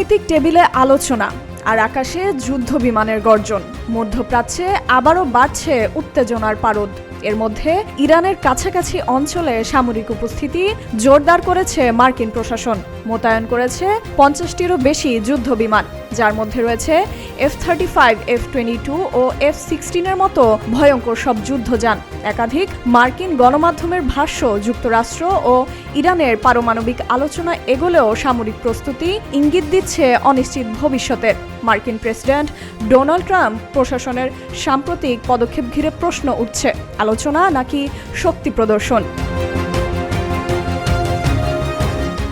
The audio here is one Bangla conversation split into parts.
কূটনৈতিক টেবিলে আলোচনা আর আকাশে যুদ্ধ বিমানের গর্জন। মধ্যপ্রাচ্যে আবারও বাড়ছে উত্তেজনার পারদ। এর মধ্যে ইরানের কাছাকাছি অঞ্চলে সামরিক উপস্থিতি জোরদার করেছে মার্কিন প্রশাসন। মোতায়েন করেছে 50টিরও বেশি যুদ্ধ বিমান, যার মধ্যে রয়েছে F-35, F-22 ও F-16 এর মতো ভয়ঙ্কর সব যুদ্ধযান। একাধিক মার্কিন গণমাধ্যমের ভাষ্য, যুক্তরাষ্ট্র ও ইরানের পারমাণবিক আলোচনা এগোলেও সামরিক প্রস্তুতি ইঙ্গিত দিচ্ছে অনিশ্চিত ভবিষ্যতের। মার্কিন প্রেসিডেন্ট ডোনাল্ড ট্রাম্প প্রশাসনের সাম্প্রতিক পদক্ষেপ ঘিরে প্রশ্ন উঠছে, আলোচনা নাকি শক্তি প্রদর্শন?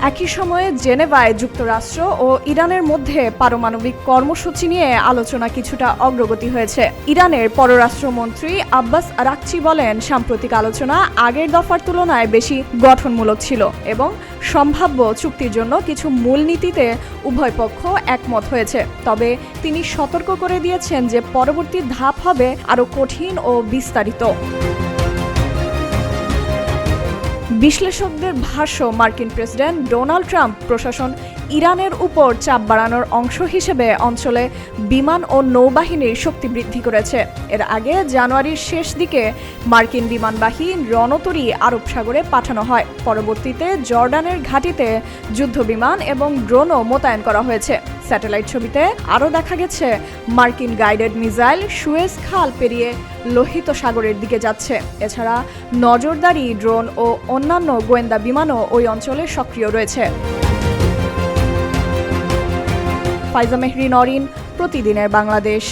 একই সময়ে জেনেভায় যুক্তরাষ্ট্র ও ইরানের মধ্যে পারমাণবিক কর্মসূচি নিয়ে আলোচনা কিছুটা অগ্রগতি হয়েছে। ইরানের পররাষ্ট্রমন্ত্রী আব্বাস আরাকচি বলেন, সাম্প্রতিক আলোচনা আগের দফার তুলনায় বেশি গঠনমূলক ছিল এবং সম্ভাব্য চুক্তির জন্য কিছু মূলনীতিতে উভয় পক্ষ একমত হয়েছে। তবে তিনি সতর্ক করে দিয়েছেন যে পরবর্তী ধাপ হবে আরও কঠিন ও বিস্তারিত। বিশ্লেষকদের ভাষ্য, মার্কিন প্রেসিডেন্ট ডোনাল্ড ট্রাম্প প্রশাসন ইরানের উপর চাপ বাড়ানোর অংশ হিসেবে অঞ্চলে বিমান ও নৌবাহিনীর শক্তি বৃদ্ধি করেছে। এর আগে জানুয়ারির শেষ দিকে মার্কিন বিমানবাহী রণতরী আরব সাগরে পাঠানো হয়। পরবর্তীতে জর্ডানের ঘাঁটিতে যুদ্ধবিমান এবং ড্রোনও মোতায়েন করা হয়েছে। স্যাটেলাইট ছবিতে আরও দেখা গেছে মার্কিন গাইডেড মিসাইল সুয়েজ খাল পেরিয়ে লোহিত সাগরের দিকে যাচ্ছে। এছাড়া নজরদারি ড্রোন ও অন্যান্য গোয়েন্দা বিমানও ওই অঞ্চলে সক্রিয় রয়েছে। ফাইজা মেহরি নরিন, প্রতিদিনের বাংলাদেশ।